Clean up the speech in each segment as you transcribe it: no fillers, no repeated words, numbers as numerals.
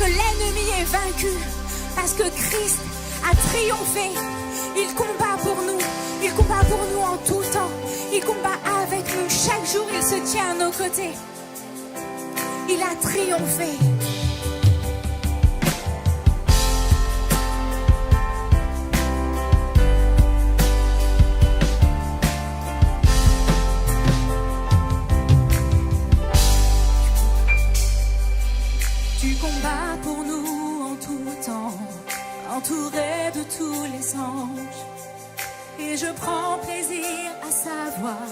que l'ennemi est vaincu, parce que Christ a triomphé. Il combat pour nous, il combat pour nous en tout temps, il combat avec nous, chaque jour il se tient à nos côtés. Il a triomphé. Tu combats pour nous en tout temps, entouré de tous les anges. Et je prends plaisir à savoir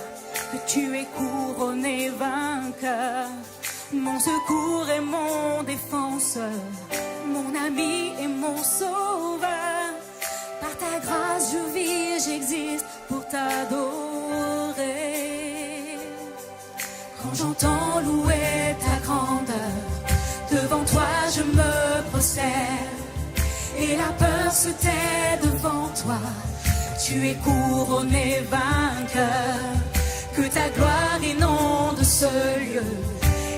que tu es couronné vainqueur. Mon secours et mon défenseur, mon ami et mon sauveur. Par ta grâce je vis, j'existe pour t'adorer. Quand j'entends louer ta grandeur, devant toi je me prosterne, et la peur se tait devant toi. Tu es couronné vainqueur, que ta gloire inonde ce lieu,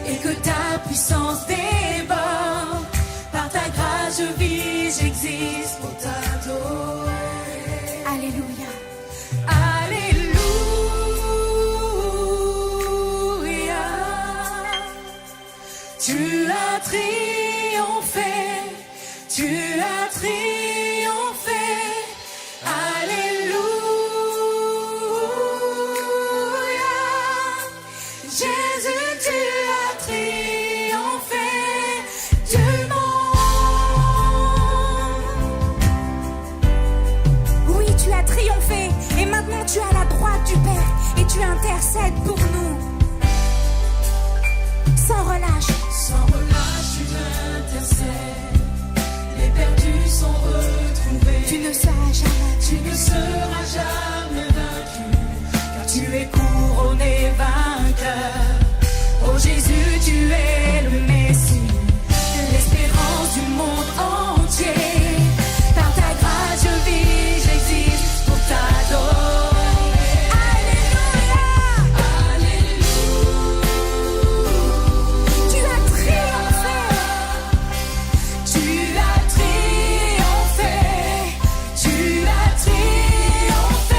et que ta puissance déborde. Par ta grâce je vis, j'existe pour t'adorer. Alléluia. Alléluia. Tu as triomphé, tu as triomphé. Alléluia. Jésus, tu as triomphé du monde. Oui, tu as triomphé et maintenant tu es à la droite du Père et tu intercèdes pour nous. Sans relâche. Sans relâche, tu intercèdes. Les perdus sont retrouvés. Tu ne seras jamais, Tu ne seras jamais vaincu, car tu es couronné vainqueur. Oh Jésus, tu es le Messie, l'espérance du monde entier. Par ta grâce je vis, j'existe pour t'adorer. Alléluia. Alléluia. Tu as triomphé. Tu as triomphé, tu as triomphé.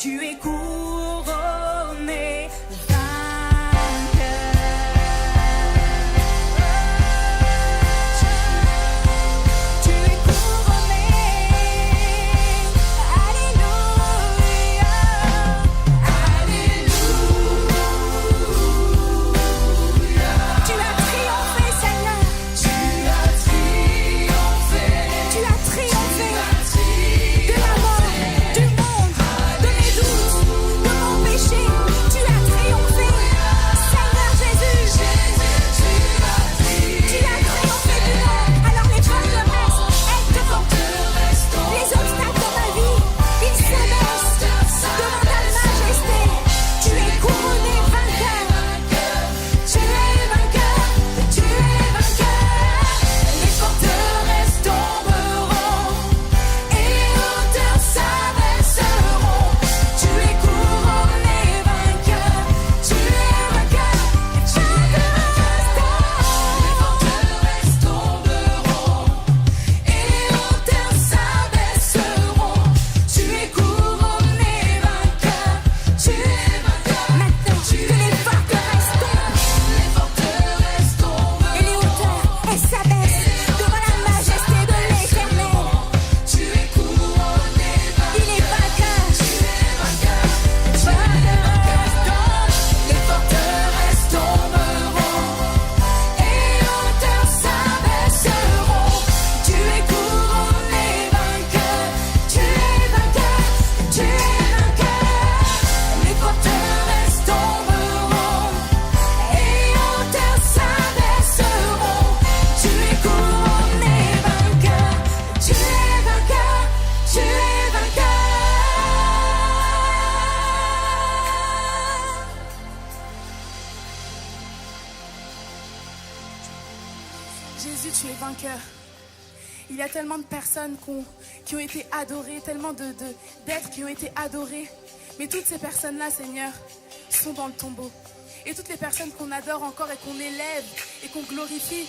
tu es couronné. Jésus, tu es vainqueur. Il y a tellement de personnes qui ont été adorées, tellement d'êtres qui ont été adorés. Mais toutes ces personnes-là, Seigneur, sont dans le tombeau. Et toutes les personnes qu'on adore encore et qu'on élève et qu'on glorifie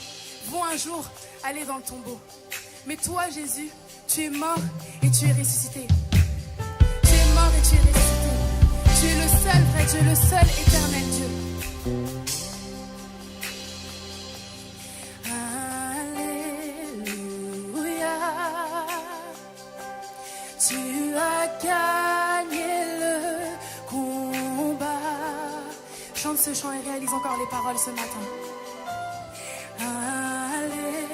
vont un jour aller dans le tombeau. Mais toi, Jésus, tu es mort et tu es ressuscité. Tu es mort et tu es ressuscité. Tu es le seul vrai Dieu, le seul éternel Dieu. Tu as gagné le combat. Chante ce chant et réalise encore les paroles ce matin. Allez.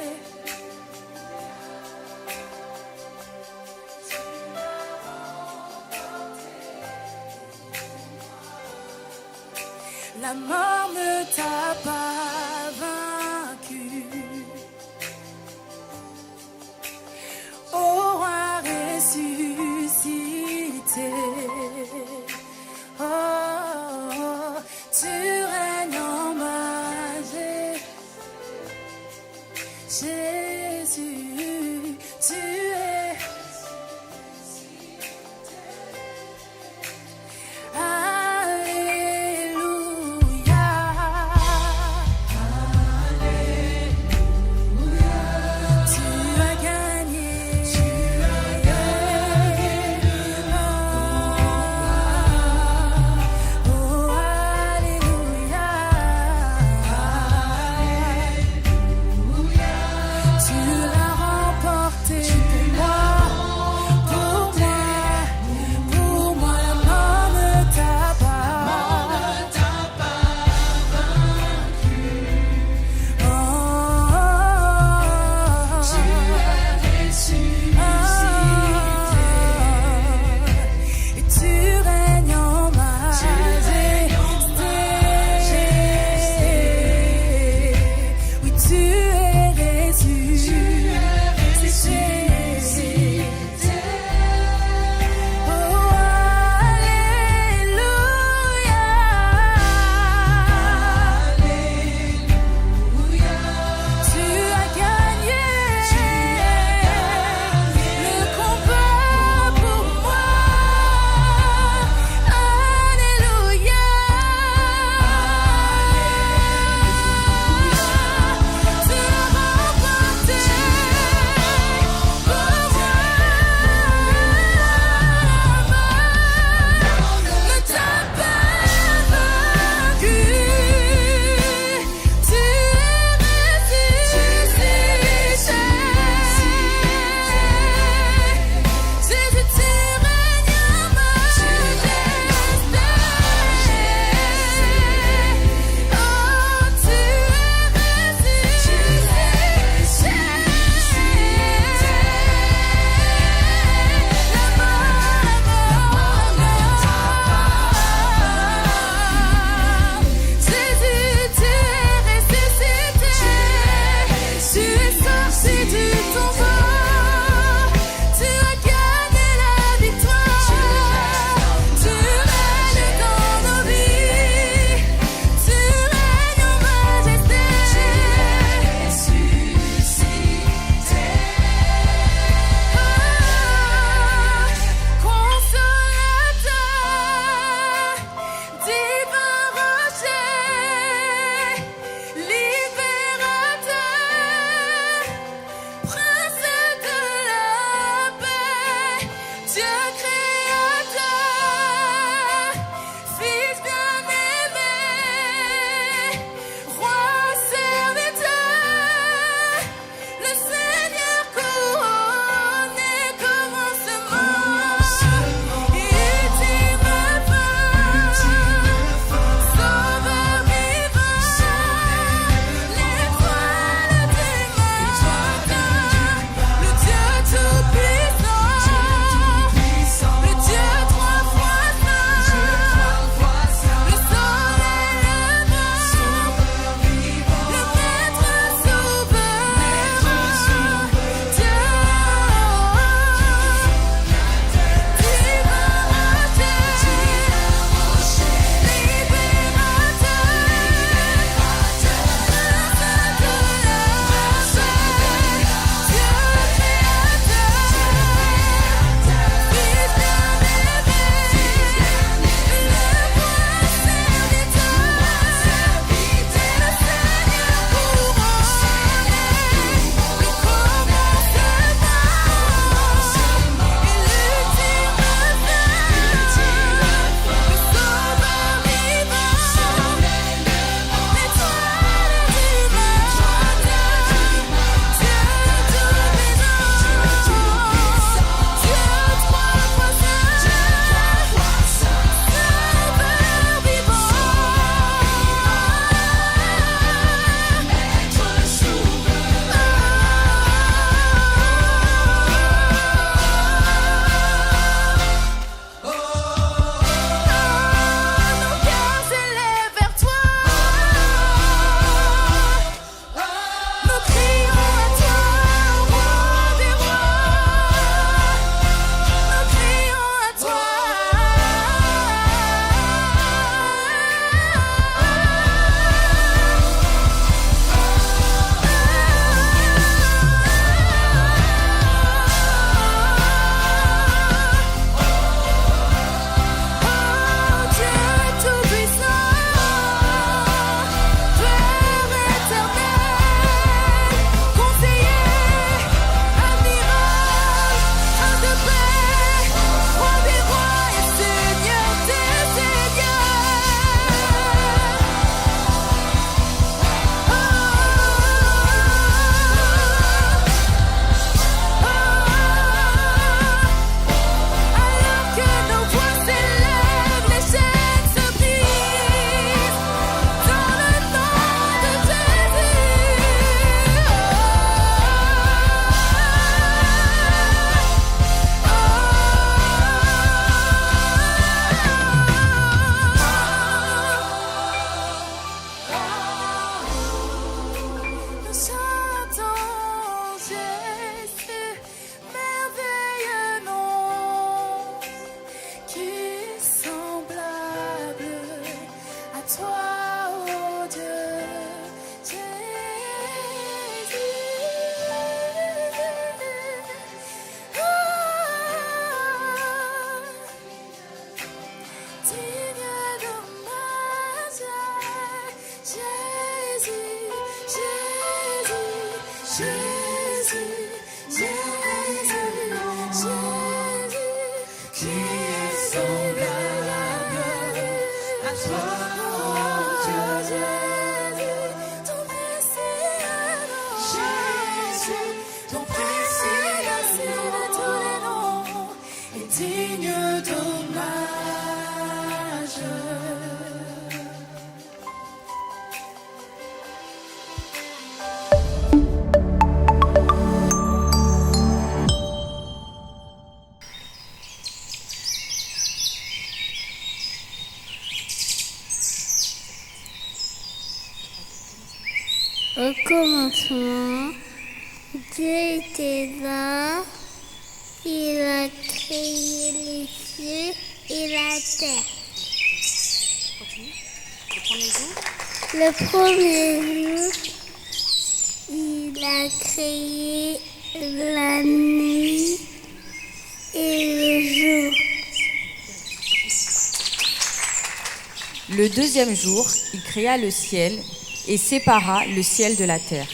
La mort ne t'a pas vaincu. Au roi ressuscité, oh, tu règnes en majesté. Jésus, tu es. Alléluia. Au commencement, Dieu était là, il a créé les cieux et la terre. Le premier jour, il a créé la nuit et le jour. Le deuxième jour, il créa le ciel et sépara le ciel de la terre.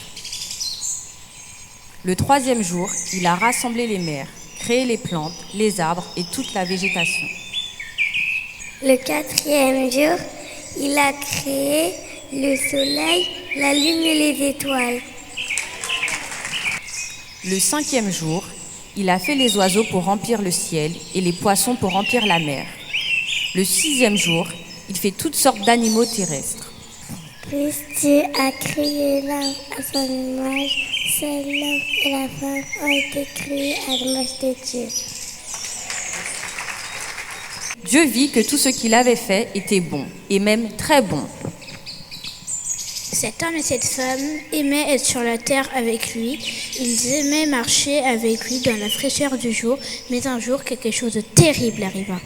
Le troisième jour, il a rassemblé les mers, créé les plantes, les arbres et toute la végétation. Le quatrième jour, il a créé le soleil, la lune et les étoiles. Le cinquième jour, il a fait les oiseaux pour remplir le ciel et les poissons pour remplir la mer. Le sixième jour, il fait toutes sortes d'animaux terrestres. Puis Dieu a créé l'homme à son image. Seul l'homme et la femme ont été créés à l'image de Dieu. Dieu vit que tout ce qu'il avait fait était bon, et même très bon. Cet homme et cette femme aimaient être sur la terre avec lui. Ils aimaient marcher avec lui dans la fraîcheur du jour. Mais un jour, quelque chose de terrible arriva.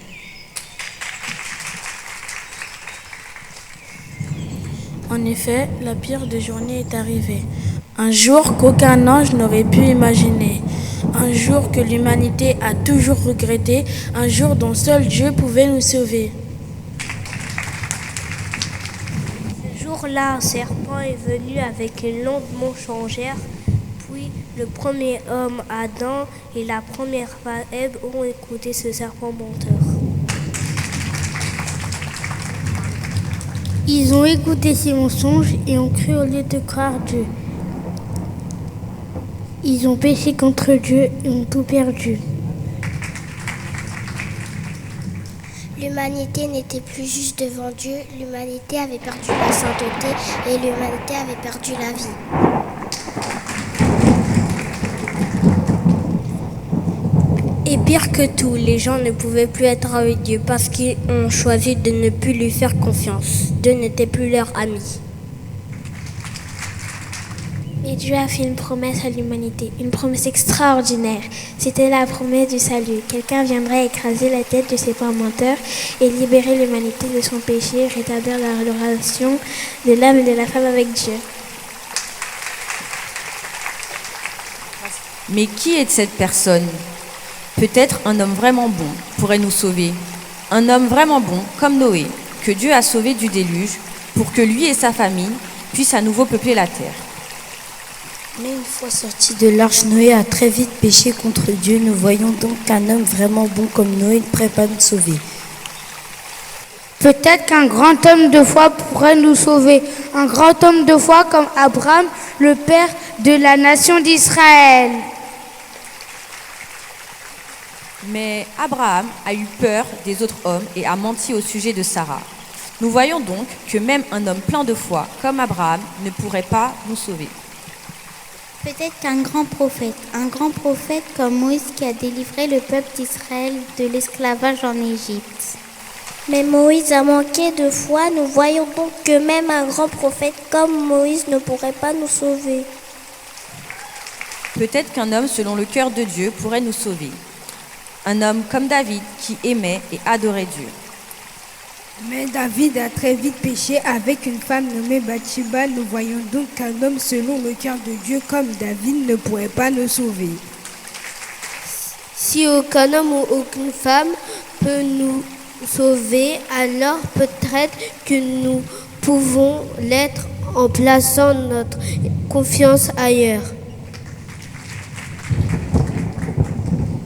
En effet, la pire des journées est arrivée. Un jour qu'aucun ange n'aurait pu imaginer. Un jour que l'humanité a toujours regretté. Un jour dont seul Dieu pouvait nous sauver. Ce jour-là, un serpent est venu avec une longue mensongère. Puis le premier homme, Adam, et la première femme, Ève, ont écouté ce serpent menteur. Ils ont écouté ces mensonges et ont cru au lieu de croire Dieu. Ils ont péché contre Dieu et ont tout perdu. L'humanité n'était plus juste devant Dieu, l'humanité avait perdu la sainteté et l'humanité avait perdu la vie. Et pire que tout, les gens ne pouvaient plus être avec Dieu parce qu'ils ont choisi de ne plus lui faire confiance. Dieu n'était plus leur ami. Et Dieu a fait une promesse à l'humanité, une promesse extraordinaire. C'était la promesse du salut. Quelqu'un viendrait écraser la tête de ses menteurs et libérer l'humanité de son péché, rétablir la relation de l'homme et de la femme avec Dieu. Mais qui est cette personne ? Peut-être un homme vraiment bon pourrait nous sauver. Un homme vraiment bon, comme Noé, que Dieu a sauvé du déluge, pour que lui et sa famille puissent à nouveau peupler la terre. Mais une fois sorti de l'arche, Noé a très vite péché contre Dieu. Nous voyons donc qu'un homme vraiment bon comme Noé ne pourrait pas nous sauver. Peut-être qu'un grand homme de foi pourrait nous sauver. Un grand homme de foi comme Abraham, le père de la nation d'Israël. Mais Abraham a eu peur des autres hommes et a menti au sujet de Sarah. Nous voyons donc que même un homme plein de foi comme Abraham ne pourrait pas nous sauver. Peut-être qu'un grand prophète comme Moïse qui a délivré le peuple d'Israël de l'esclavage en Égypte. Mais Moïse a manqué de foi, nous voyons donc que même un grand prophète comme Moïse ne pourrait pas nous sauver. Peut-être qu'un homme selon le cœur de Dieu pourrait nous sauver. Un homme comme David qui aimait et adorait Dieu. Mais David a très vite péché avec une femme nommée Bathsheba. Nous voyons donc qu'un homme selon le cœur de Dieu comme David ne pourrait pas nous sauver. Si aucun homme ou aucune femme peut nous sauver, alors peut-être que nous pouvons l'être en plaçant notre confiance ailleurs.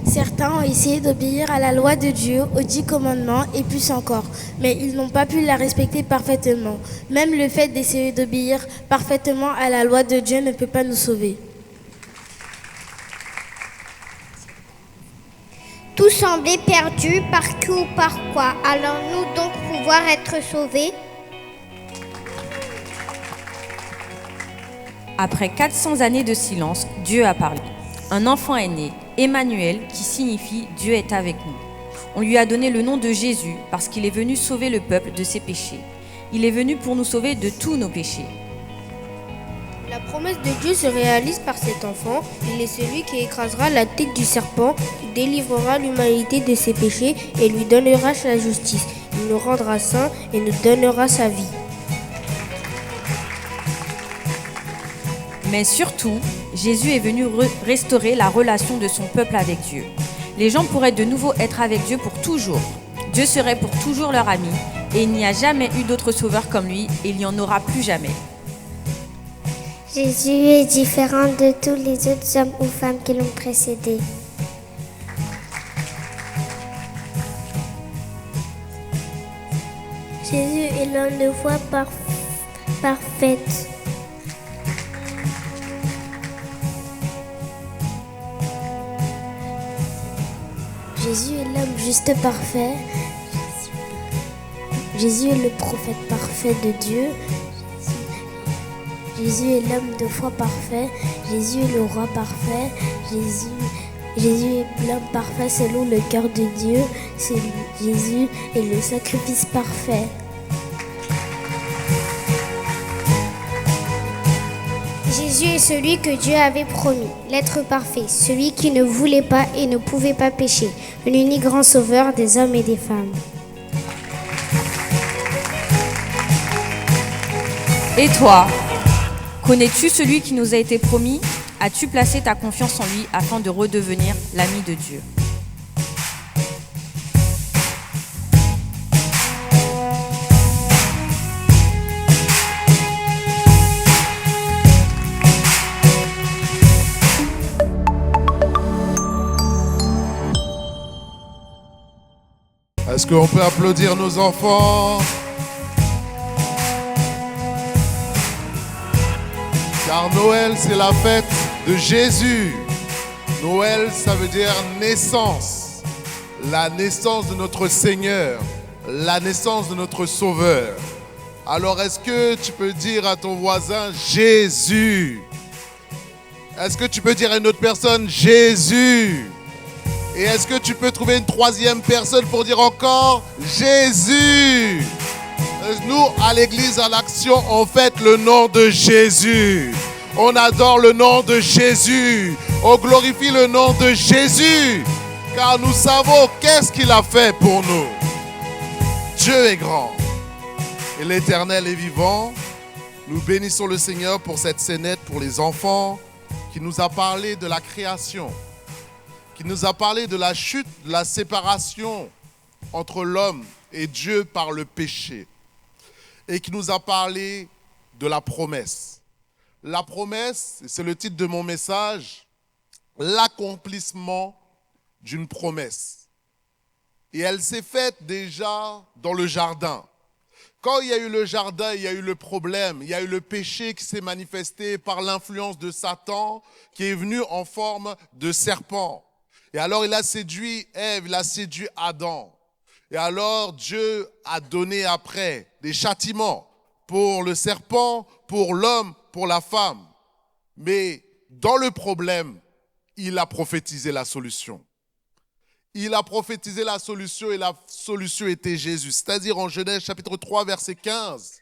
Certains ont essayé d'obéir à la loi de Dieu, aux 10 commandements et plus encore, mais ils n'ont pas pu la respecter parfaitement. Même le fait d'essayer d'obéir parfaitement à la loi de Dieu ne peut pas nous sauver. Tout semblait perdu, par qui ou par quoi? Allons-nous donc pouvoir être sauvés? Après 400 années de silence, Dieu a parlé. Un enfant est né, Emmanuel, qui signifie Dieu est avec nous. On lui a donné le nom de Jésus parce qu'il est venu sauver le peuple de ses péchés. Il est venu pour nous sauver de tous nos péchés. La promesse de Dieu se réalise par cet enfant. Il est celui qui écrasera la tête du serpent, qui délivrera l'humanité de ses péchés et lui donnera sa justice. Il nous rendra saints et nous donnera sa vie. Mais surtout, Jésus est venu restaurer la relation de son peuple avec Dieu. Les gens pourraient de nouveau être avec Dieu pour toujours. Dieu serait pour toujours leur ami et il n'y a jamais eu d'autre sauveur comme lui et il n'y en aura plus jamais. Jésus est différent de tous les autres hommes ou femmes qui l'ont précédé. Jésus est l'homme de foi parfaite. Jésus est l'homme juste parfait. Jésus est le prophète parfait de Dieu. Jésus est l'homme de foi parfait. Jésus est le roi parfait. Jésus est l'homme parfait selon le cœur de Dieu. Jésus est le sacrifice parfait. Jésus est celui que Dieu avait promis, l'être parfait, celui qui ne voulait pas et ne pouvait pas pécher, l'unique grand sauveur des hommes et des femmes. Et toi, connais-tu celui qui nous a été promis? As-tu placé ta confiance en lui afin de redevenir l'ami de Dieu? Est-ce qu'on peut applaudir nos enfants? Car Noël, c'est la fête de Jésus. Noël, ça veut dire naissance. La naissance de notre Seigneur. La naissance de notre Sauveur. Alors, est-ce que tu peux dire à ton voisin Jésus? Est-ce que tu peux dire à une autre personne Jésus? Et est-ce que tu peux trouver une troisième personne pour dire encore Jésus? Nous, à l'église en action, on fête le nom de Jésus. On adore le nom de Jésus. On glorifie le nom de Jésus. Car nous savons qu'est-ce qu'il a fait pour nous. Dieu est grand. Et l'Éternel est vivant. Nous bénissons le Seigneur pour cette scénette pour les enfants qui nous a parlé de la création, qui nous a parlé de la chute, de la séparation entre l'homme et Dieu par le péché, et qui nous a parlé de la promesse. La promesse, c'est le titre de mon message, l'accomplissement d'une promesse. Et elle s'est faite déjà dans le jardin. Quand il y a eu le jardin, il y a eu le problème, il y a eu le péché qui s'est manifesté par l'influence de Satan qui est venu en forme de serpent. Et alors il a séduit Ève, il a séduit Adam. Et alors Dieu a donné après des châtiments pour le serpent, pour l'homme, pour la femme. Mais dans le problème, il a prophétisé la solution. Il a prophétisé la solution et la solution était Jésus. C'est-à-dire en Genèse chapitre 3 verset 15,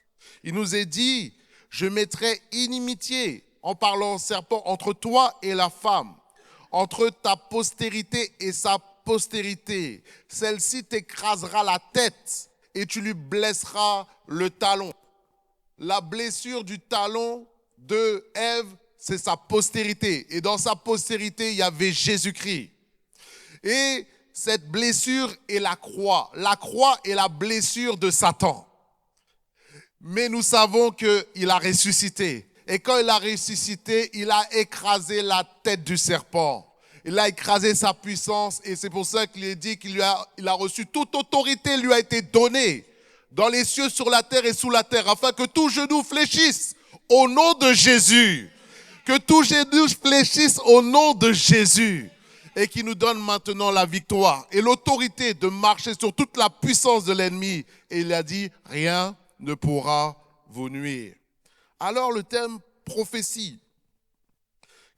il nous est dit, je mettrai inimitié en parlant au serpent entre toi et la femme, entre ta postérité et sa postérité. Celle-ci t'écrasera la tête et tu lui blesseras le talon. La blessure du talon de Ève, c'est sa postérité. Et dans sa postérité, il y avait Jésus-Christ. Et cette blessure est la croix. La croix est la blessure de Satan. Mais nous savons qu'il a ressuscité. Et quand il a ressuscité, il a écrasé la tête du serpent. Il a écrasé sa puissance et c'est pour ça qu'il est dit qu'il a reçu toute autorité, lui a été donnée dans les cieux, sur la terre et sous la terre, afin que tout genou fléchisse au nom de Jésus. Que tout genou fléchisse au nom de Jésus. Et qui nous donne maintenant la victoire et l'autorité de marcher sur toute la puissance de l'ennemi. Et il a dit, rien ne pourra vous nuire. Alors le terme prophétie,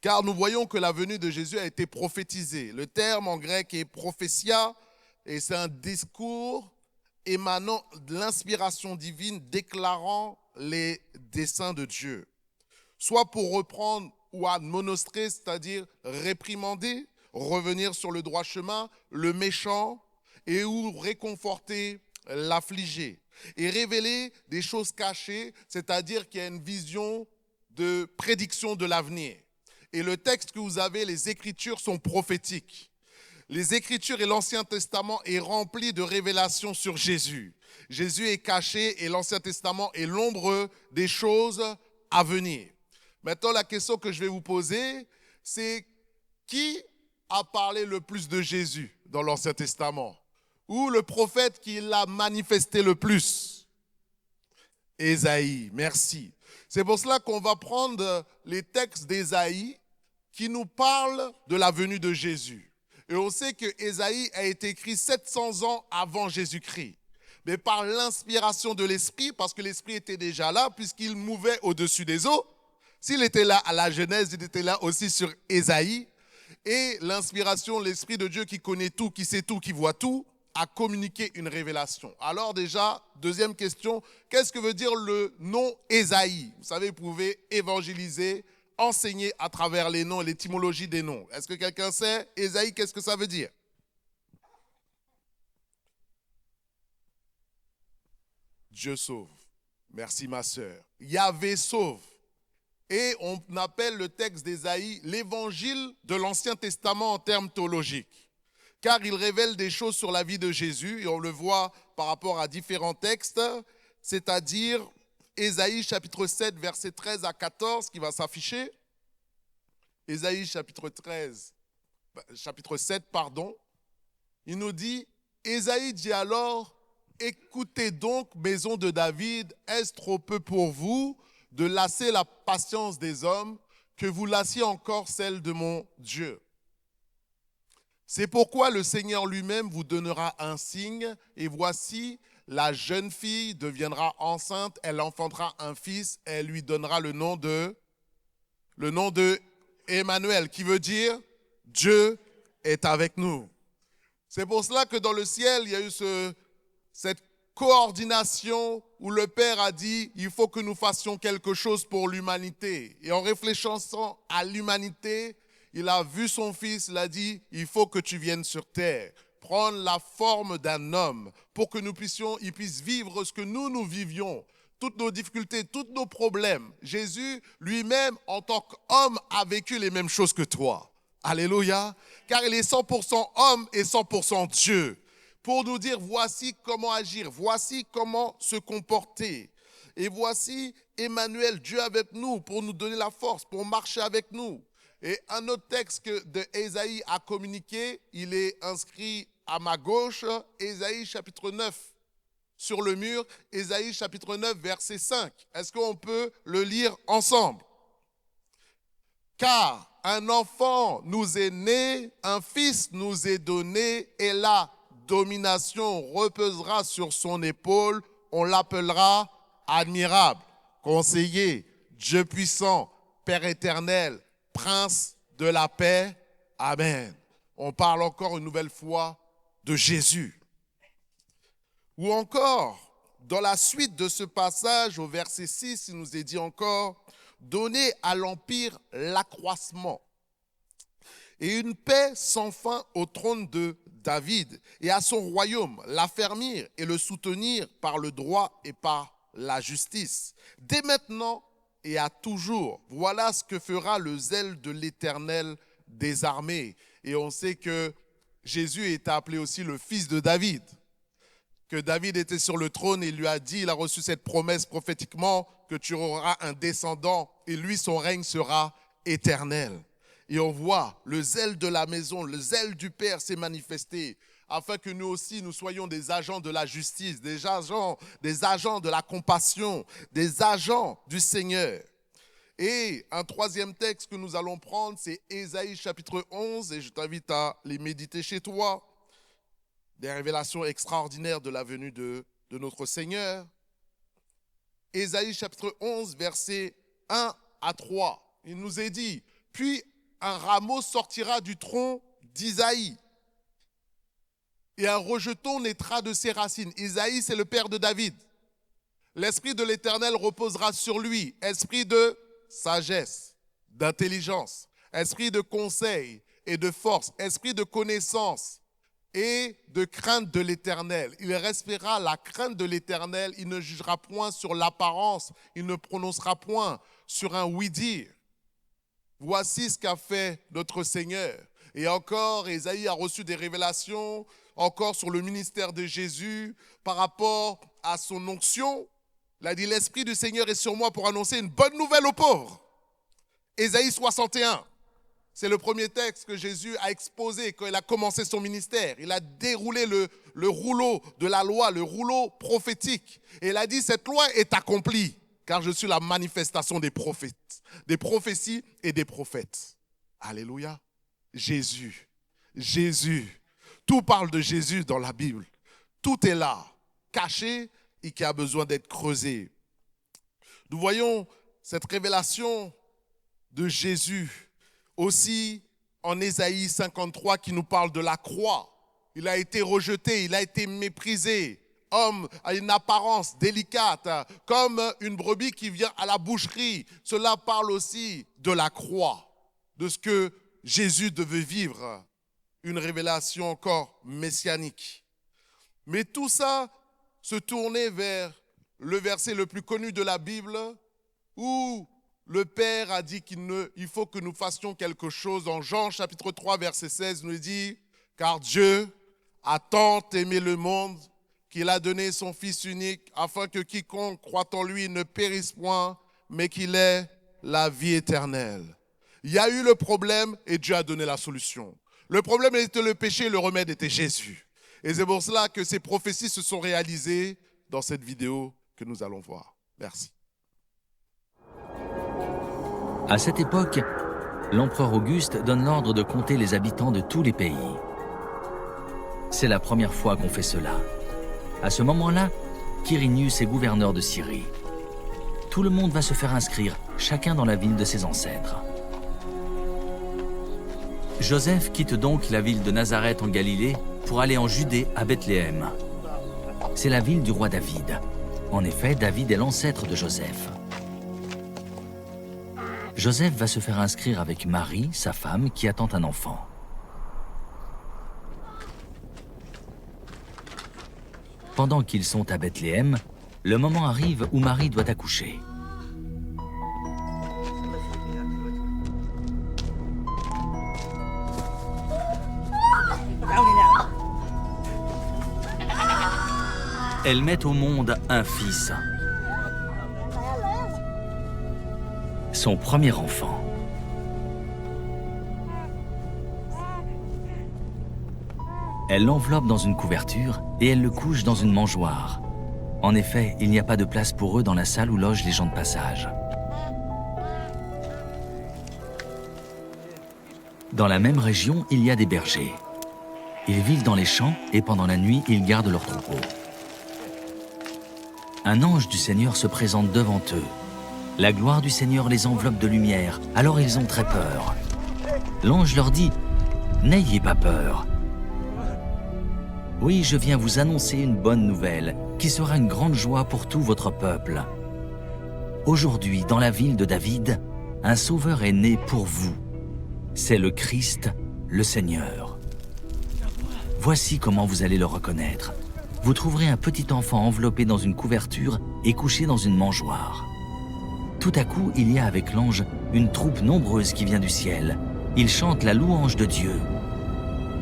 car nous voyons que la venue de Jésus a été prophétisée. Le terme en grec est prophétia et c'est un discours émanant de l'inspiration divine déclarant les desseins de Dieu. Soit pour reprendre ou admonostrer, c'est-à-dire réprimander, revenir sur le droit chemin, le méchant, et ou réconforter l'affligé. Et révéler des choses cachées, c'est-à-dire qu'il y a une vision de prédiction de l'avenir. Et le texte que vous avez, les Écritures sont prophétiques. Les Écritures et l'Ancien Testament est rempli de révélations sur Jésus. Jésus est caché et l'Ancien Testament est l'ombre des choses à venir. Maintenant, la question que je vais vous poser, c'est qui a parlé le plus de Jésus dans l'Ancien Testament? Ou le prophète qui l'a manifesté le plus? Ésaïe, merci. C'est pour cela qu'on va prendre les textes d'Ésaïe qui nous parlent de la venue de Jésus. Et on sait que Ésaïe a été écrit 700 ans avant Jésus-Christ. Mais par l'inspiration de l'Esprit, parce que l'Esprit était déjà là, puisqu'il mouvait au-dessus des eaux. S'il était là à la Genèse, il était là aussi sur Ésaïe. Et l'inspiration, l'Esprit de Dieu qui connaît tout, qui sait tout, qui voit tout, a communiqué une révélation. Alors déjà, deuxième question, qu'est-ce que veut dire le nom Ésaïe? Vous savez, vous pouvez évangéliser, enseigner à travers les noms et l'étymologie des noms. Est-ce que quelqu'un sait Ésaïe, qu'est-ce que ça veut dire? Dieu sauve. Merci ma sœur. Yahvé sauve. Et on appelle le texte d'Ésaïe l'évangile de l'Ancien Testament en termes théologiques. Car il révèle des choses sur la vie de Jésus, et on le voit par rapport à différents textes, c'est-à-dire Ésaïe chapitre 7, verset 13 à 14, qui va s'afficher. Ésaïe chapitre 7, il nous dit, Ésaïe dit alors, écoutez donc, maison de David, est-ce trop peu pour vous de lasser la patience des hommes, que vous lassiez encore celle de mon Dieu? C'est pourquoi le Seigneur lui-même vous donnera un signe, et voici, la jeune fille deviendra enceinte, elle enfantera un fils, et elle lui donnera le nom de Emmanuel, qui veut dire Dieu est avec nous. C'est pour cela que dans le ciel, il y a eu cette coordination où le Père a dit, il faut que nous fassions quelque chose pour l'humanité. Et en réfléchissant à l'humanité, il a vu son fils, il a dit, il faut que tu viennes sur terre, prendre la forme d'un homme pour que il puisse vivre ce que nous vivions, toutes nos difficultés, tous nos problèmes. Jésus lui-même, en tant qu'homme, a vécu les mêmes choses que toi. Alléluia. Car il est 100% homme et 100% Dieu. Pour nous dire, voici comment agir, voici comment se comporter. Et voici Emmanuel, Dieu avec nous, pour nous donner la force, pour marcher avec nous. Et un autre texte que Ésaïe a communiqué, il est inscrit à ma gauche, Ésaïe chapitre 9, sur le mur, Ésaïe chapitre 9, verset 5. Est-ce qu'on peut le lire ensemble? Car un enfant nous est né, un fils nous est donné, et la domination reposera sur son épaule, on l'appellera admirable, conseiller, Dieu puissant, Père éternel, Prince de la paix. Amen. On parle encore une nouvelle fois de Jésus. Ou encore, dans la suite de ce passage, au verset 6, il nous est dit encore, donner à l'Empire l'accroissement et une paix sans fin au trône de David et à son royaume, l'affermir et le soutenir par le droit et par la justice. Dès maintenant et à toujours, voilà ce que fera le zèle de l'Éternel des armées. Et on sait que Jésus était appelé aussi le fils de David. Que David était sur le trône et il lui a dit, il a reçu cette promesse prophétiquement, que tu auras un descendant et lui, son règne sera éternel. Et on voit le zèle de la maison, le zèle du Père s'est manifesté afin que nous aussi, nous soyons des agents de la justice, des agents de la compassion, des agents du Seigneur. Et un troisième texte que nous allons prendre, c'est Ésaïe chapitre 11, et je t'invite à les méditer chez toi. Des révélations extraordinaires de la venue de notre Seigneur. Ésaïe chapitre 11, versets 1 à 3. Il nous est dit, « Puis un rameau sortira du tronc d'Isaïe, et un rejeton naîtra de ses racines. » Isaïe, c'est le père de David. « L'esprit de l'Éternel reposera sur lui, esprit de sagesse, d'intelligence, esprit de conseil et de force, esprit de connaissance, et de crainte de l'Éternel. Il respirera la crainte de l'Éternel, il ne jugera point sur l'apparence, il ne prononcera point sur un oui-dire. Voici ce qu'a fait notre Seigneur. Et encore, Ésaïe a reçu des révélations, encore sur le ministère de Jésus, par rapport à son onction. Il a dit, l'Esprit du Seigneur est sur moi pour annoncer une bonne nouvelle aux pauvres. Ésaïe 61. C'est le premier texte que Jésus a exposé quand il a commencé son ministère. Il a déroulé le rouleau de la loi, le rouleau prophétique. Et il a dit, cette loi est accomplie, car je suis la manifestation des prophètes, des prophéties et des prophètes. Alléluia. Jésus. Tout parle de Jésus dans la Bible. Tout est là, caché et qui a besoin d'être creusé. Nous voyons cette révélation de Jésus aussi en Ésaïe 53 qui nous parle de la croix. Il a été rejeté, il a été méprisé. Homme à une apparence délicate, comme une brebis qui vient à la boucherie. Cela parle aussi de la croix, de ce que Jésus devait vivre. Une révélation encore messianique. Mais tout ça se tournait vers le verset le plus connu de la Bible où le Père a dit qu'il faut que nous fassions quelque chose. En Jean chapitre 3 verset 16 nous dit « Car Dieu a tant aimé le monde qu'il a donné son Fils unique afin que quiconque croit en lui ne périsse point, mais qu'il ait la vie éternelle. » Il y a eu le problème et Dieu a donné la solution. Le problème était le péché, le remède était Jésus. Et c'est pour cela que ces prophéties se sont réalisées dans cette vidéo que nous allons voir. Merci. À cette époque, l'empereur Auguste donne l'ordre de compter les habitants de tous les pays. C'est la première fois qu'on fait cela. À ce moment-là, Quirinius est gouverneur de Syrie. Tout le monde va se faire inscrire, chacun dans la ville de ses ancêtres. Joseph quitte donc la ville de Nazareth en Galilée pour aller en Judée à Bethléem. C'est la ville du roi David. En effet, David est l'ancêtre de Joseph. Joseph va se faire inscrire avec Marie, sa femme, qui attend un enfant. Pendant qu'ils sont à Bethléem, le moment arrive où Marie doit accoucher. Elle met au monde un fils. Son premier enfant. Elle l'enveloppe dans une couverture et elle le couche dans une mangeoire. En effet, il n'y a pas de place pour eux dans la salle où logent les gens de passage. Dans la même région, il y a des bergers. Ils vivent dans les champs et pendant la nuit, ils gardent leurs troupeaux. Un ange du Seigneur se présente devant eux. La gloire du Seigneur les enveloppe de lumière, alors ils ont très peur. L'ange leur dit « N'ayez pas peur. Oui, je viens vous annoncer une bonne nouvelle, qui sera une grande joie pour tout votre peuple. Aujourd'hui, dans la ville de David, un sauveur est né pour vous. C'est le Christ, le Seigneur. Voici comment vous allez le reconnaître. Vous trouverez un petit enfant enveloppé dans une couverture et couché dans une mangeoire. » Tout à coup, il y a avec l'ange une troupe nombreuse qui vient du ciel. Ils chantent la louange de Dieu.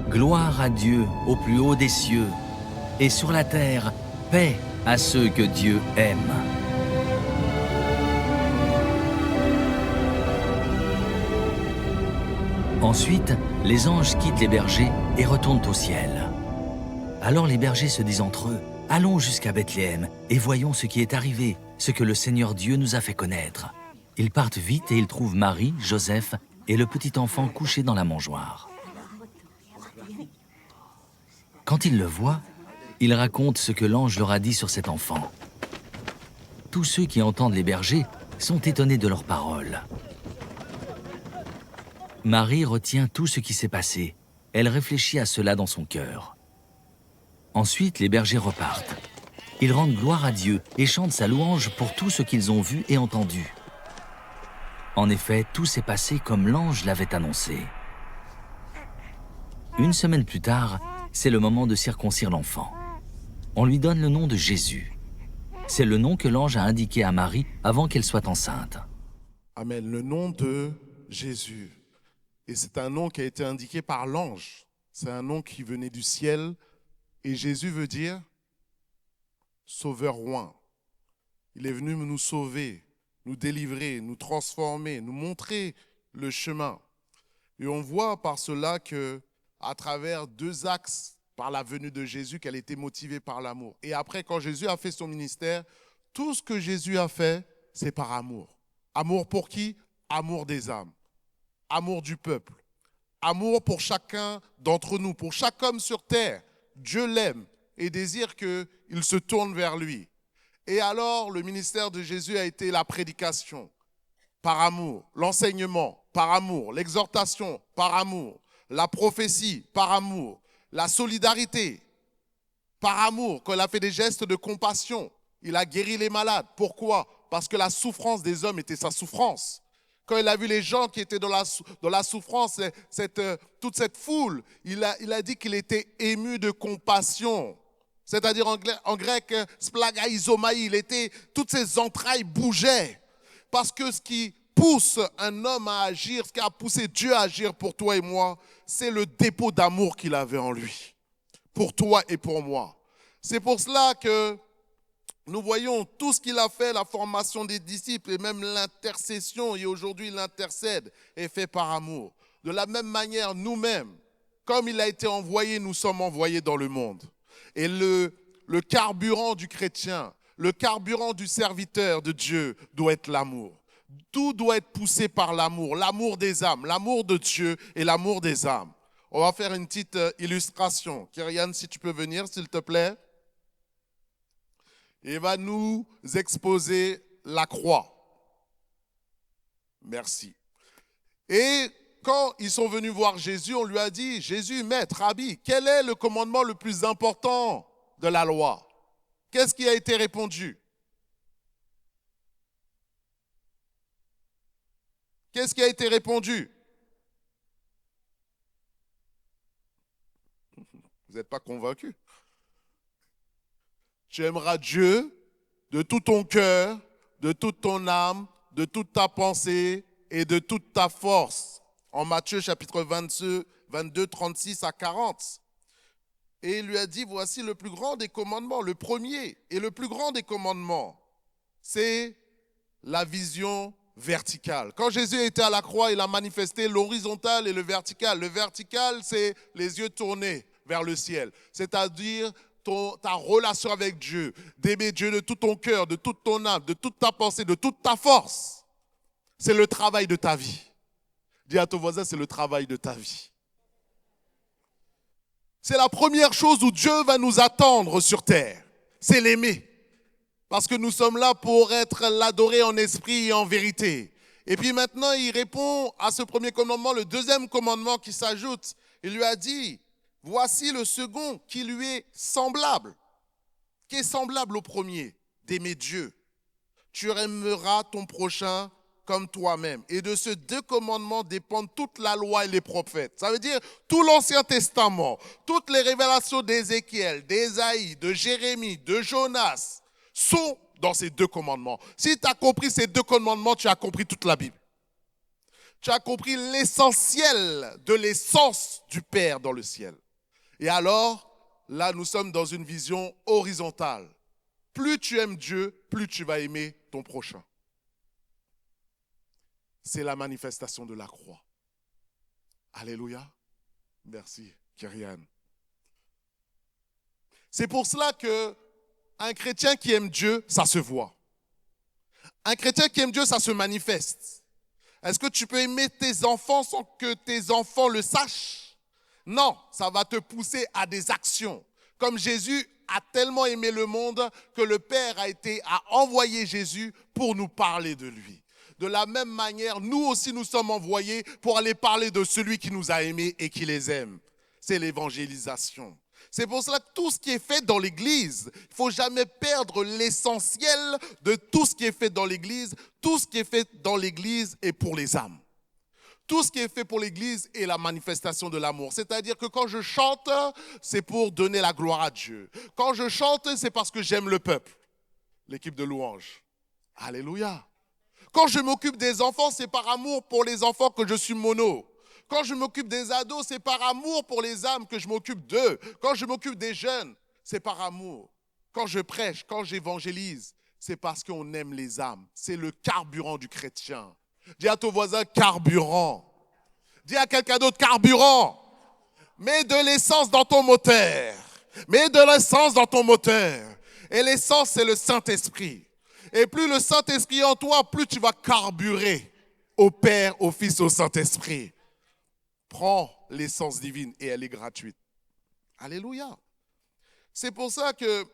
gloire à Dieu au plus haut des cieux, et sur la terre, paix à ceux que Dieu aime. Ensuite, les anges quittent les bergers et retournent au ciel. Alors les bergers se disent entre eux, « Allons jusqu'à Bethléem et voyons ce qui est arrivé, ce que le Seigneur Dieu nous a fait connaître. » Ils partent vite et ils trouvent Marie, Joseph et le petit enfant couché dans la mangeoire. Quand ils le voient, ils racontent ce que l'ange leur a dit sur cet enfant. Tous ceux qui entendent les bergers sont étonnés de leurs paroles. Marie retient tout ce qui s'est passé. Elle réfléchit à cela dans son cœur. Ensuite, les bergers repartent. Ils rendent gloire à Dieu et chantent sa louange pour tout ce qu'ils ont vu et entendu. En effet, tout s'est passé comme l'ange l'avait annoncé. Une semaine plus tard, c'est le moment de circoncire l'enfant. On lui donne le nom de Jésus. C'est le nom que l'ange a indiqué à Marie avant qu'elle soit enceinte. Amen. Le nom de Jésus. Et c'est un nom qui a été indiqué par l'ange. C'est un nom qui venait du ciel. Et Jésus veut dire sauveur roi. Il est venu nous sauver, nous délivrer, nous transformer, nous montrer le chemin. Et on voit par cela que, à travers deux axes, par la venue de Jésus, qu'elle était motivée par l'amour. Et après, quand Jésus a fait son ministère, tout ce que Jésus a fait, c'est par amour. Amour pour qui? Amour des âmes. Amour du peuple. Amour pour chacun d'entre nous, pour chaque homme sur terre. Dieu l'aime et désire qu'il se tourne vers lui. Et alors, le ministère de Jésus a été la prédication, par amour, l'enseignement, par amour, l'exhortation, par amour, la prophétie, par amour, la solidarité, par amour, quand il a fait des gestes de compassion, il a guéri les malades. Pourquoi? Parce que la souffrance des hommes était sa souffrance. Quand il a vu les gens qui étaient dans la souffrance, toute cette foule, il a dit qu'il était ému de compassion. C'est-à-dire en grec, splagaïzomaï, toutes ses entrailles bougeaient. Parce que ce qui pousse un homme à agir, ce qui a poussé Dieu à agir pour toi et moi, c'est le dépôt d'amour qu'il avait en lui, pour toi et pour moi. C'est pour cela que nous voyons tout ce qu'il a fait, la formation des disciples et même l'intercession, et aujourd'hui il intercède, est fait par amour. De la même manière, nous-mêmes, comme il a été envoyé, nous sommes envoyés dans le monde. Et le carburant du chrétien, le carburant du serviteur de Dieu doit être l'amour. Tout doit être poussé par l'amour des âmes, l'amour de Dieu et l'amour des âmes. On va faire une petite illustration. Kyrian, si tu peux venir, s'il te plaît. Il va nous exposer la croix. Merci. Et quand ils sont venus voir Jésus, on lui a dit, Jésus, maître, rabbi, quel est le commandement le plus important de la loi? Qu'est-ce qui a été répondu? Qu'est-ce qui a été répondu? Vous n'êtes pas convaincus? Tu aimeras Dieu de tout ton cœur, de toute ton âme, de toute ta pensée et de toute ta force. En Matthieu chapitre 22, 36 à 40. Et il lui a dit, voici le plus grand des commandements, le premier et le plus grand des commandements, c'est la vision verticale. Quand Jésus était à la croix, il a manifesté l'horizontal et le vertical. Le vertical, c'est les yeux tournés vers le ciel, c'est-à-dire ta relation avec Dieu, d'aimer Dieu de tout ton cœur, de toute ton âme, de toute ta pensée, de toute ta force. C'est le travail de ta vie. Dis à ton voisin, c'est le travail de ta vie. C'est la première chose où Dieu va nous attendre sur terre, c'est l'aimer. Parce que nous sommes là pour l'adorer en esprit et en vérité. Et puis maintenant, il répond à ce premier commandement, le deuxième commandement qui s'ajoute. Il lui a dit, voici le second qui lui est semblable. Qui est semblable au premier, d'aimer Dieu. Tu aimeras ton prochain comme toi-même. Et de ces deux commandements dépendent toute la loi et les prophètes. Ça veut dire tout l'Ancien Testament, toutes les révélations d'Ézéchiel, d'Ésaïe, de Jérémie, de Jonas, sont dans ces deux commandements. Si tu as compris ces deux commandements, tu as compris toute la Bible. Tu as compris l'essentiel de l'essence du Père dans le ciel. Et alors, là, nous sommes dans une vision horizontale. Plus tu aimes Dieu, plus tu vas aimer ton prochain. C'est la manifestation de la croix. Alléluia. Merci, Kyrian. C'est pour cela qu'un chrétien qui aime Dieu, ça se voit. Un chrétien qui aime Dieu, ça se manifeste. Est-ce que tu peux aimer tes enfants sans que tes enfants le sachent? Non, ça va te pousser à des actions. Comme Jésus a tellement aimé le monde que le Père a envoyé Jésus pour nous parler de lui. De la même manière, nous aussi nous sommes envoyés pour aller parler de celui qui nous a aimés et qui les aime. C'est l'évangélisation. C'est pour cela que tout ce qui est fait dans l'Église, il ne faut jamais perdre l'essentiel de tout ce qui est fait dans l'Église. Tout ce qui est fait dans l'Église est pour les âmes. Tout ce qui est fait pour l'Église est la manifestation de l'amour. C'est-à-dire que quand je chante, c'est pour donner la gloire à Dieu. Quand je chante, c'est parce que j'aime le peuple. L'équipe de louange. Alléluia. Quand je m'occupe des enfants, c'est par amour pour les enfants que je suis mono. Quand je m'occupe des ados, c'est par amour pour les âmes que je m'occupe d'eux. Quand je m'occupe des jeunes, c'est par amour. Quand je prêche, quand j'évangélise, c'est parce qu'on aime les âmes. C'est le carburant du chrétien. Dis à ton voisin, carburant. Dis à quelqu'un d'autre, carburant. Mets de l'essence dans ton moteur. Mets de l'essence dans ton moteur. Et l'essence, c'est le Saint-Esprit. Et plus le Saint-Esprit est en toi, plus tu vas carburer au Père, au Fils, au Saint-Esprit. Prends l'essence divine et elle est gratuite. Alléluia. C'est pour ça que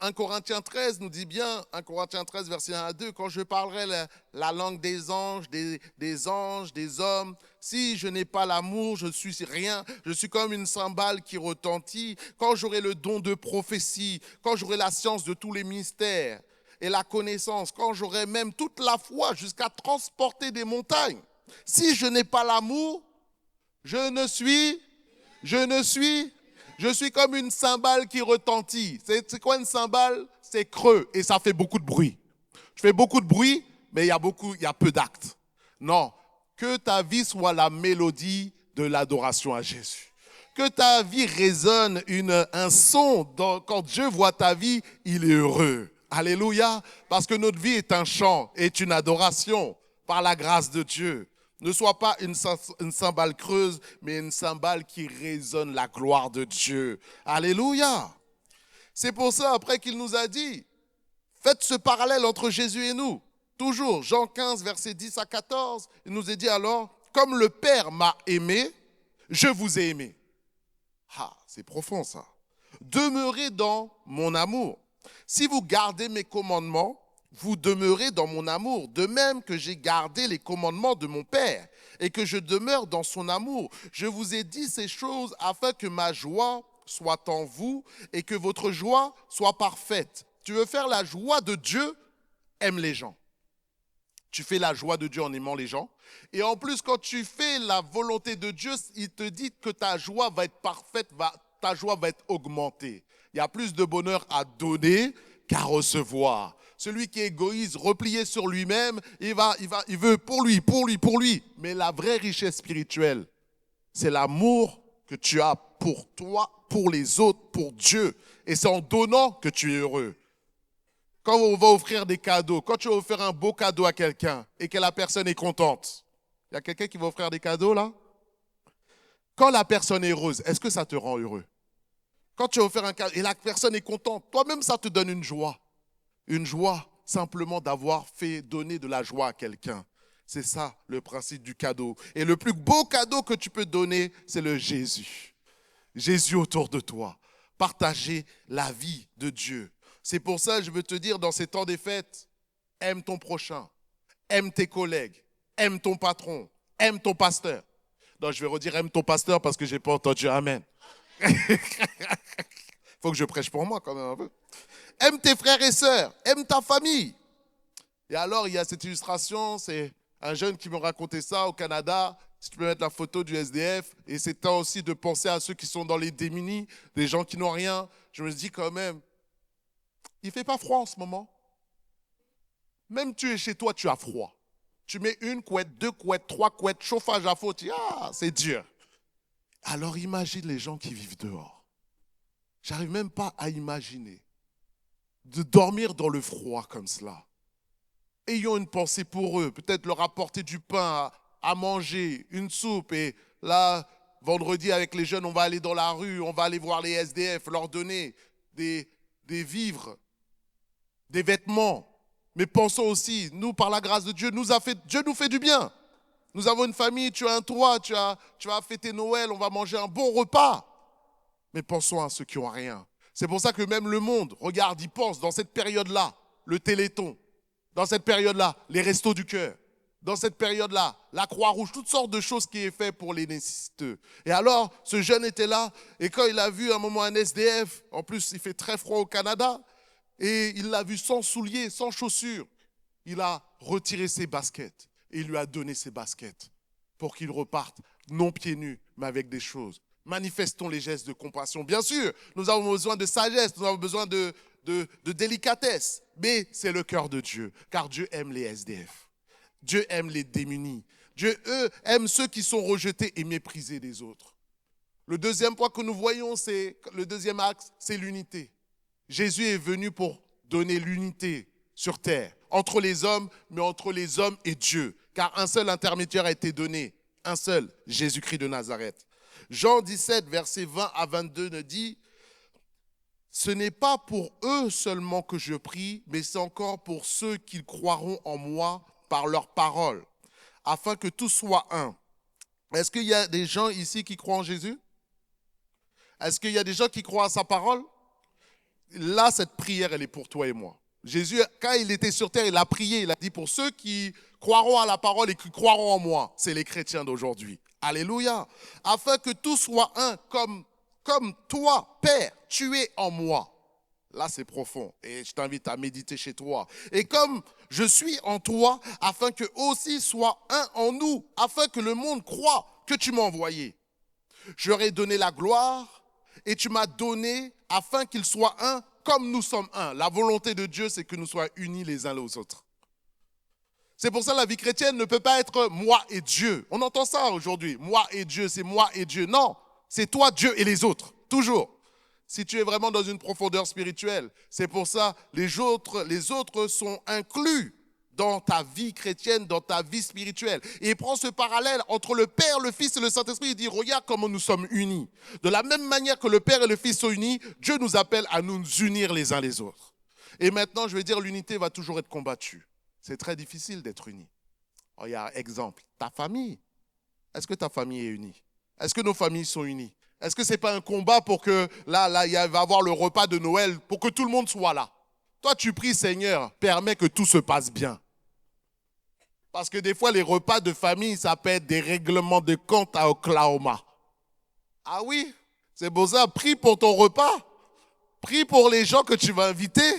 1 Corinthiens 13 nous dit bien, 1 Corinthiens 13, verset 1 à 2, quand je parlerai la langue des anges, des hommes, si je n'ai pas l'amour, je suis rien, je suis comme une cymbale qui retentit. Quand j'aurai le don de prophétie, quand j'aurai la science de tous les mystères et la connaissance, quand j'aurai même toute la foi jusqu'à transporter des montagnes, si je n'ai pas l'amour, je suis comme une cymbale qui retentit. C'est quoi une cymbale? C'est creux et ça fait beaucoup de bruit. Je fais beaucoup de bruit, mais il y a peu d'actes. Non, que ta vie soit la mélodie de l'adoration à Jésus. Que ta vie résonne un son. Quand Dieu voit ta vie, il est heureux. Alléluia. Parce que notre vie est un chant, est une adoration par la grâce de Dieu. Ne sois pas une cymbale creuse, mais une cymbale qui résonne la gloire de Dieu. Alléluia. C'est pour ça, après qu'il nous a dit, faites ce parallèle entre Jésus et nous. Toujours, Jean 15, versets 10 à 14, il nous est dit alors, comme le Père m'a aimé, je vous ai aimé. Ah, c'est profond ça. Demeurez dans mon amour. Si vous gardez mes commandements, vous demeurez dans mon amour, de même que j'ai gardé les commandements de mon Père et que je demeure dans son amour. Je vous ai dit ces choses afin que ma joie soit en vous et que votre joie soit parfaite. Tu veux faire la joie de Dieu? Aime les gens. Tu fais la joie de Dieu en aimant les gens. Et en plus, quand tu fais la volonté de Dieu, il te dit que ta joie va être parfaite, ta joie va être augmentée. Il y a plus de bonheur à donner qu'à recevoir. Celui qui est égoïste, replié sur lui-même, il veut pour lui. Mais la vraie richesse spirituelle, c'est l'amour que tu as pour toi, pour les autres, pour Dieu. Et c'est en donnant que tu es heureux. Quand on va offrir des cadeaux, quand tu vas offrir un beau cadeau à quelqu'un et que la personne est contente, il y a quelqu'un qui va offrir des cadeaux là? Quand la personne est heureuse, est-ce que ça te rend heureux? Quand tu vas offrir un cadeau et la personne est contente, toi-même ça te donne une joie. Une joie simplement d'avoir fait donner de la joie à quelqu'un. C'est ça le principe du cadeau. Et le plus beau cadeau que tu peux donner, c'est le Jésus. Jésus autour de toi. Partager la vie de Dieu. C'est pour ça que je veux te dire dans ces temps des fêtes, aime ton prochain, aime tes collègues, aime ton patron, aime ton pasteur. Non, je vais redire aime ton pasteur parce que je n'ai pas entendu amen. Il faut que je prêche pour moi quand même un peu. Aime tes frères et sœurs, aime ta famille. Et alors, il y a cette illustration, c'est un jeune qui me racontait ça au Canada. Si tu peux mettre la photo du SDF. Et c'est temps aussi de penser à ceux qui sont dans les démunis, des gens qui n'ont rien. Je me dis quand même, il ne fait pas froid en ce moment. Même tu es chez toi, tu as froid. Tu mets une couette, 2 couettes, 3 couettes, chauffage à faux, tu dis, c'est dur. Alors imagine les gens qui vivent dehors. J'arrive même pas à imaginer de dormir dans le froid comme cela. Ayons une pensée pour eux, peut-être leur apporter du pain à manger, une soupe. Et là, vendredi avec les jeunes, on va aller dans la rue, on va aller voir les SDF, leur donner des vivres, des vêtements. Mais pensons aussi, nous, par la grâce de Dieu, Dieu nous fait du bien. Nous avons une famille, tu as un toit, tu vas fêter Noël, on va manger un bon repas. Mais pensons à ceux qui n'ont rien. C'est pour ça que même le monde, regarde, il pense dans cette période-là, le Téléthon, dans cette période-là, les restos du cœur, dans cette période-là, la Croix-Rouge, toutes sortes de choses qui est fait pour les nécessiteux. Et alors, ce jeune était là, et quand il a vu un moment un SDF, en plus il fait très froid au Canada, et il l'a vu sans souliers, sans chaussures, il a retiré ses baskets et il lui a donné ses baskets pour qu'il reparte non pieds nus, mais avec des choses. Manifestons les gestes de compassion. Bien sûr, nous avons besoin de sagesse, nous avons besoin de délicatesse, mais c'est le cœur de Dieu, car Dieu aime les SDF. Dieu aime les démunis. Dieu, aime ceux qui sont rejetés et méprisés des autres. Le deuxième point que nous voyons, le deuxième axe, c'est l'unité. Jésus est venu pour donner l'unité sur terre, entre les hommes, mais entre les hommes et Dieu, car un seul intermédiaire a été donné, un seul, Jésus-Christ de Nazareth. Jean 17, versets 20 à 22 nous dit, « Ce n'est pas pour eux seulement que je prie, mais c'est encore pour ceux qui croiront en moi par leur parole, afin que tout soit un. » Est-ce qu'il y a des gens ici qui croient en Jésus? Est-ce qu'il y a des gens qui croient à sa parole? Là, cette prière, elle est pour toi et moi. Jésus, quand il était sur terre, il a prié, il a dit pour ceux qui croiront à la parole et qui croiront en moi, c'est les chrétiens d'aujourd'hui. Alléluia. Afin que tout soit un, comme toi, Père, tu es en moi. Là, c'est profond et je t'invite à méditer chez toi. Et comme je suis en toi, afin que aussi soit un en nous, afin que le monde croie que tu m'as envoyé. J'aurais donné la gloire et tu m'as donné afin qu'ils soient un comme nous sommes un. La volonté de Dieu, c'est que nous soyons unis les uns aux autres. C'est pour ça que la vie chrétienne ne peut pas être moi et Dieu. On entend ça aujourd'hui. Moi et Dieu, c'est moi et Dieu. Non, c'est toi, Dieu et les autres. Toujours. Si tu es vraiment dans une profondeur spirituelle, c'est pour ça que les autres sont inclus dans ta vie chrétienne, dans ta vie spirituelle. Et il prend ce parallèle entre le Père, le Fils et le Saint-Esprit. Il dit, regarde comment nous sommes unis. De la même manière que le Père et le Fils sont unis, Dieu nous appelle à nous unir les uns les autres. Et maintenant, je vais dire, l'unité va toujours être combattue. C'est très difficile d'être uni. Regarde, exemple, ta famille. Est-ce que ta famille est unie? Est-ce que nos familles sont unies? Est-ce que ce n'est pas un combat pour que, là, il va y avoir le repas de Noël, pour que tout le monde soit là? Toi, tu pries, Seigneur, permets que tout se passe bien. Parce que des fois, les repas de famille, ça peut être des règlements de compte à Oklahoma. Ah oui, c'est pour ça, prie pour ton repas. Prie pour les gens que tu vas inviter,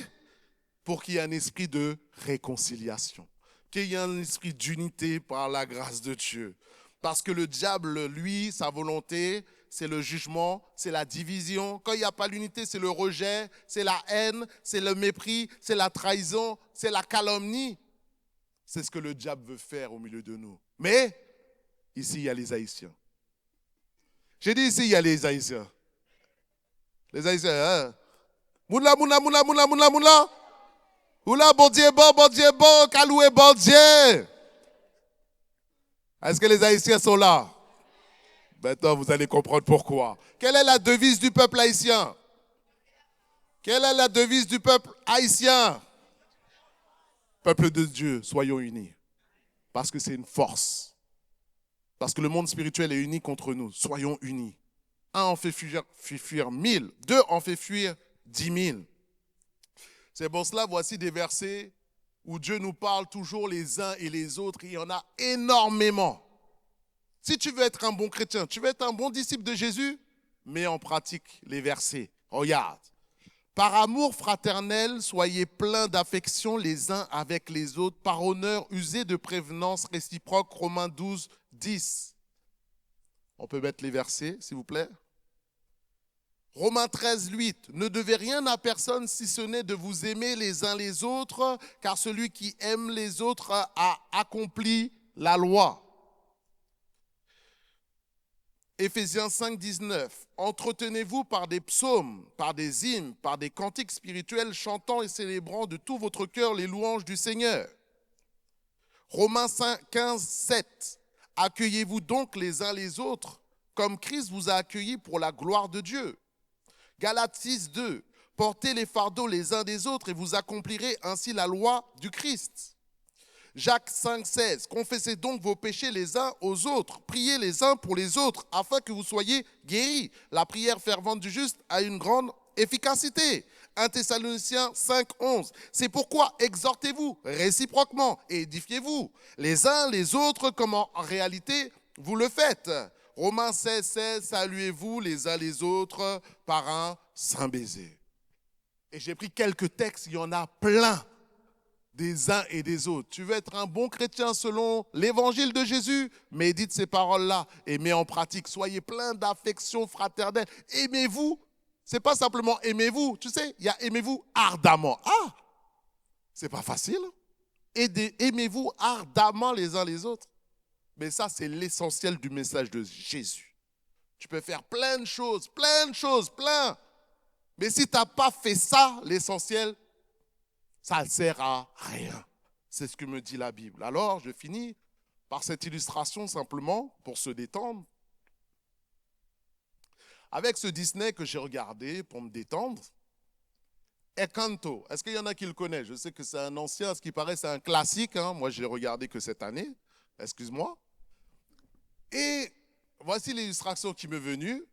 pour qu'il y ait un esprit de réconciliation, qu'il y ait un esprit d'unité par la grâce de Dieu. Parce que le diable, lui, sa volonté, c'est le jugement, c'est la division. Quand il n'y a pas l'unité, c'est le rejet, c'est la haine, c'est le mépris, c'est la trahison, c'est la calomnie. C'est ce que le diable veut faire au milieu de nous. Mais, ici, il y a les Haïtiens. J'ai dit ici, il y a les Haïtiens. Les Haïtiens, hein? Moula, moula, moula, moula, moula, moula. Oula, bon Dieu, Kaloué, bon Dieu. Est-ce que les Haïtiens sont là? Maintenant, vous allez comprendre pourquoi. Quelle est la devise du peuple haïtien? Quelle est la devise du peuple haïtien? Peuple de Dieu, soyons unis. Parce que c'est une force. Parce que le monde spirituel est uni contre nous. Soyons unis. Un en fait fuir 1000. 2 en fait fuir 10 000. C'est pour cela, voici des versets où Dieu nous parle toujours les uns et les autres. Il y en a énormément. Si tu veux être un bon chrétien, tu veux être un bon disciple de Jésus, mets en pratique les versets. Regarde. Par amour fraternel, soyez pleins d'affection les uns avec les autres. Par honneur, usez de prévenance réciproque. Romains 12, 10. On peut mettre les versets, s'il vous plaît. Romains 13, 8. Ne devez rien à personne si ce n'est de vous aimer les uns les autres, car celui qui aime les autres a accompli la loi. Éphésiens 5, 19. Entretenez-vous par des psaumes, par des hymnes, par des cantiques spirituels, chantant et célébrant de tout votre cœur les louanges du Seigneur. Romains 15, 7. Accueillez-vous donc les uns les autres, comme Christ vous a accueillis pour la gloire de Dieu. Galates 6, 2. Portez les fardeaux les uns des autres et vous accomplirez ainsi la loi du Christ. Jacques 5, 16. Confessez donc vos péchés les uns aux autres. Priez les uns pour les autres afin que vous soyez guéris. La prière fervente du juste a une grande efficacité. 1 Thessaloniciens 5, 11. C'est pourquoi exhortez-vous réciproquement et édifiez-vous les uns les autres comme en réalité vous le faites. Romains 16, 16. Saluez-vous les uns les autres par un saint baiser. Et j'ai pris quelques textes, il y en a plein. Des uns et des autres. Tu veux être un bon chrétien selon l'évangile de Jésus? Médite ces paroles-là et mets en pratique. Soyez plein d'affection fraternelle. Aimez-vous. C'est pas simplement aimez-vous. Tu sais, il y a aimez-vous ardemment. Ah, c'est pas facile. Aimez-vous ardemment les uns les autres. Mais ça, c'est l'essentiel du message de Jésus. Tu peux faire plein de choses, plein. Mais si tu n'as pas fait ça, l'essentiel, ça ne sert à rien. C'est ce que me dit la Bible. Alors, je finis par cette illustration simplement pour se détendre. Avec ce Disney que j'ai regardé pour me détendre, Encanto. Est-ce qu'il y en a qui le connaissent? Je sais que c'est un ancien, ce qui paraît c'est un classique. Moi, je l'ai regardé que cette année. Excuse-moi. Et voici l'illustration qui m'est venue.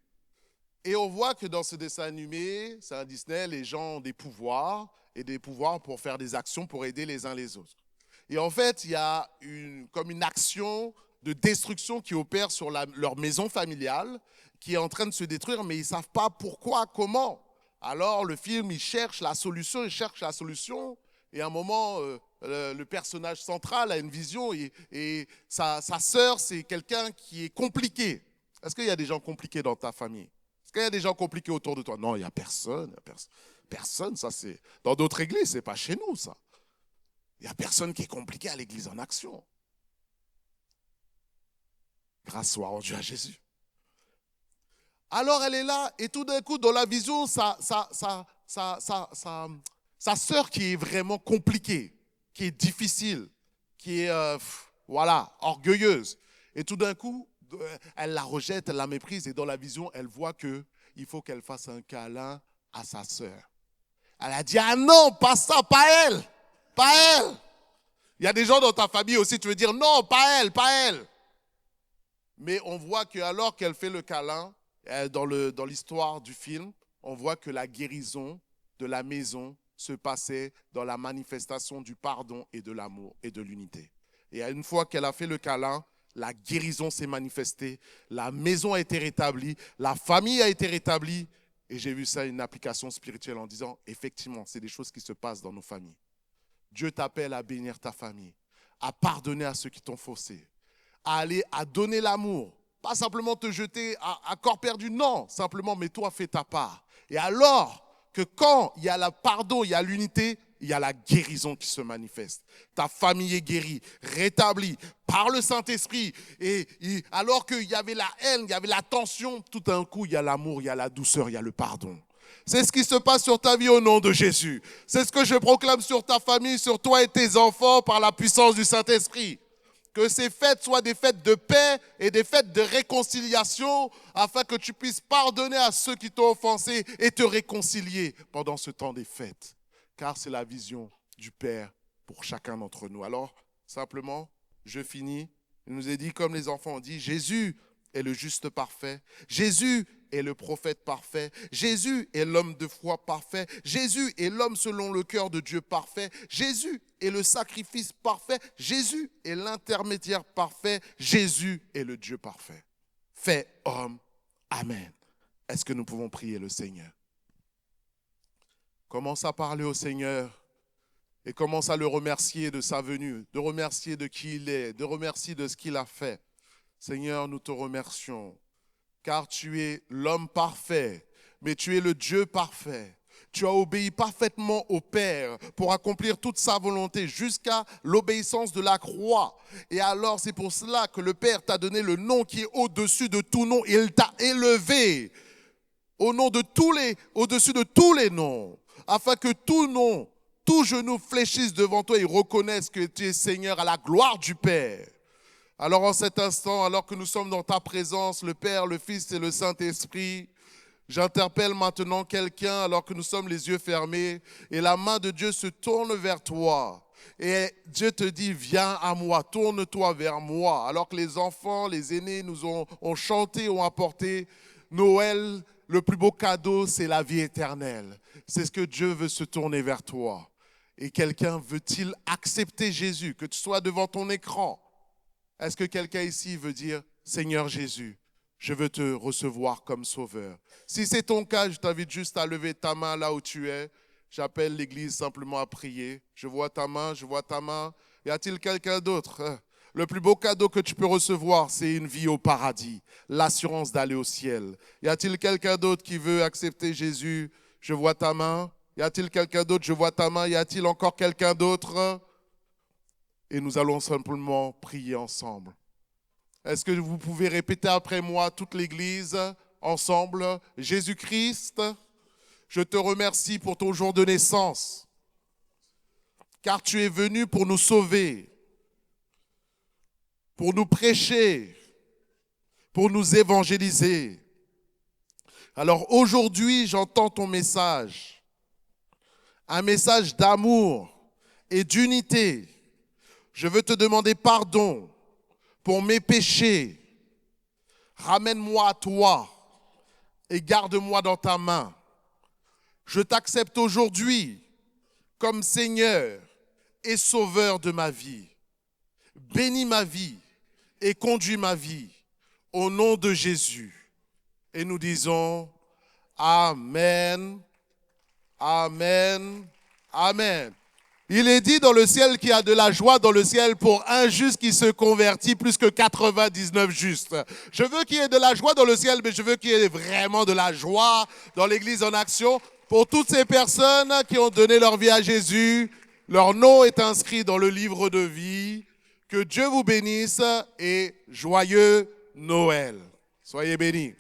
Et on voit que dans ce dessin animé, c'est un Disney, les gens ont des pouvoirs, et des pouvoirs pour faire des actions pour aider les uns les autres. Et en fait, il y a comme une action de destruction qui opère sur leur maison familiale, qui est en train de se détruire, mais ils ne savent pas pourquoi, comment. Alors le film, il cherche la solution, et à un moment, le personnage central a une vision, et sa sœur, c'est quelqu'un qui est compliqué. Est-ce qu'il y a des gens compliqués dans ta famille? Est-ce qu'il y a des gens compliqués autour de toi? Non, il n'y a personne. Personne, ça c'est... Dans d'autres églises, ce n'est pas chez nous, ça. Il n'y a personne qui est compliqué à l'église en action. Grâce soit rendue à Jésus. Alors elle est là, et tout d'un coup, dans la vision, sa sœur qui est vraiment compliquée, qui est difficile, qui est, orgueilleuse. Et tout d'un coup, elle la rejette, elle la méprise, et dans la vision, elle voit qu'il faut qu'elle fasse un câlin à sa sœur. Elle a dit, ah non, pas ça, pas elle. Il y a des gens dans ta famille aussi, tu veux dire, non, pas elle. Mais on voit qu'alors qu'elle fait le câlin, dans l'histoire du film, on voit que la guérison de la maison se passait dans la manifestation du pardon et de l'amour et de l'unité. Et une fois qu'elle a fait le câlin, la guérison s'est manifestée, la maison a été rétablie, la famille a été rétablie. Et j'ai vu ça, une application spirituelle en disant, effectivement, c'est des choses qui se passent dans nos familles. Dieu t'appelle à bénir ta famille, à pardonner à ceux qui t'ont faussé, à donner l'amour. Pas simplement te jeter à corps perdu, non, simplement mets-toi, fais ta part. Et alors que quand il y a le pardon, il y a l'unité, il y a la guérison qui se manifeste. Ta famille est guérie, rétablie par le Saint-Esprit. Et alors qu'il y avait la haine, il y avait la tension, tout d'un coup, il y a l'amour, il y a la douceur, il y a le pardon. C'est ce qui se passe sur ta vie au nom de Jésus. C'est ce que je proclame sur ta famille, sur toi et tes enfants par la puissance du Saint-Esprit. Que ces fêtes soient des fêtes de paix et des fêtes de réconciliation afin que tu puisses pardonner à ceux qui t'ont offensé et te réconcilier pendant ce temps des fêtes. Car c'est la vision du Père pour chacun d'entre nous. Alors, simplement, je finis. Il nous est dit, comme les enfants ont dit, Jésus est le juste parfait. Jésus est le prophète parfait. Jésus est l'homme de foi parfait. Jésus est l'homme selon le cœur de Dieu parfait. Jésus est le sacrifice parfait. Jésus est l'intermédiaire parfait. Jésus est le Dieu parfait. Fait homme. Amen. Est-ce que nous pouvons prier le Seigneur? Commence à parler au Seigneur et commence à le remercier de sa venue, de remercier de qui il est, de remercier de ce qu'il a fait. Seigneur, nous te remercions car tu es l'homme parfait, mais tu es le Dieu parfait. Tu as obéi parfaitement au Père pour accomplir toute sa volonté jusqu'à l'obéissance de la croix. Et alors, c'est pour cela que le Père t'a donné le nom qui est au-dessus de tout nom. Il t'a élevé au-dessus de tous les noms, afin que tout nom, tout genou fléchisse devant toi et reconnaisse que tu es Seigneur à la gloire du Père. Alors en cet instant, alors que nous sommes dans ta présence, le Père, le Fils et le Saint-Esprit, j'interpelle maintenant quelqu'un alors que nous sommes les yeux fermés et la main de Dieu se tourne vers toi. Et Dieu te dit, viens à moi, tourne-toi vers moi. Alors que les enfants, les aînés nous ont chanté, ont apporté Noël, le plus beau cadeau, c'est la vie éternelle. C'est ce que Dieu veut se tourner vers toi. Et quelqu'un veut-il accepter Jésus, que tu sois devant ton écran? Est-ce que quelqu'un ici veut dire, Seigneur Jésus, je veux te recevoir comme sauveur? Si c'est ton cas, je t'invite juste à lever ta main là où tu es. J'appelle l'église simplement à prier. Je vois ta main, je vois ta main. Y a-t-il quelqu'un d'autre? Le plus beau cadeau que tu peux recevoir, c'est une vie au paradis, l'assurance d'aller au ciel. Y a-t-il quelqu'un d'autre qui veut accepter Jésus? Je vois ta main. Y a-t-il quelqu'un d'autre? Je vois ta main. Y a-t-il encore quelqu'un d'autre? Et nous allons simplement prier ensemble. Est-ce que vous pouvez répéter après moi, toute l'église, ensemble? Jésus-Christ, je te remercie pour ton jour de naissance, car tu es venu pour nous sauver, pour nous prêcher, pour nous évangéliser. Alors aujourd'hui, j'entends ton message, un message d'amour et d'unité. Je veux te demander pardon pour mes péchés. Ramène-moi à toi et garde-moi dans ta main. Je t'accepte aujourd'hui comme Seigneur et Sauveur de ma vie. Bénis ma vie et conduis ma vie au nom de Jésus. Et nous disons Amen, Amen, Amen. Il est dit dans le ciel qu'il y a de la joie dans le ciel pour un juste qui se convertit plus que 99 justes. Je veux qu'il y ait de la joie dans le ciel, mais je veux qu'il y ait vraiment de la joie dans l'Église en action pour toutes ces personnes qui ont donné leur vie à Jésus. Leur nom est inscrit dans le livre de vie. Que Dieu vous bénisse et joyeux Noël. Soyez bénis.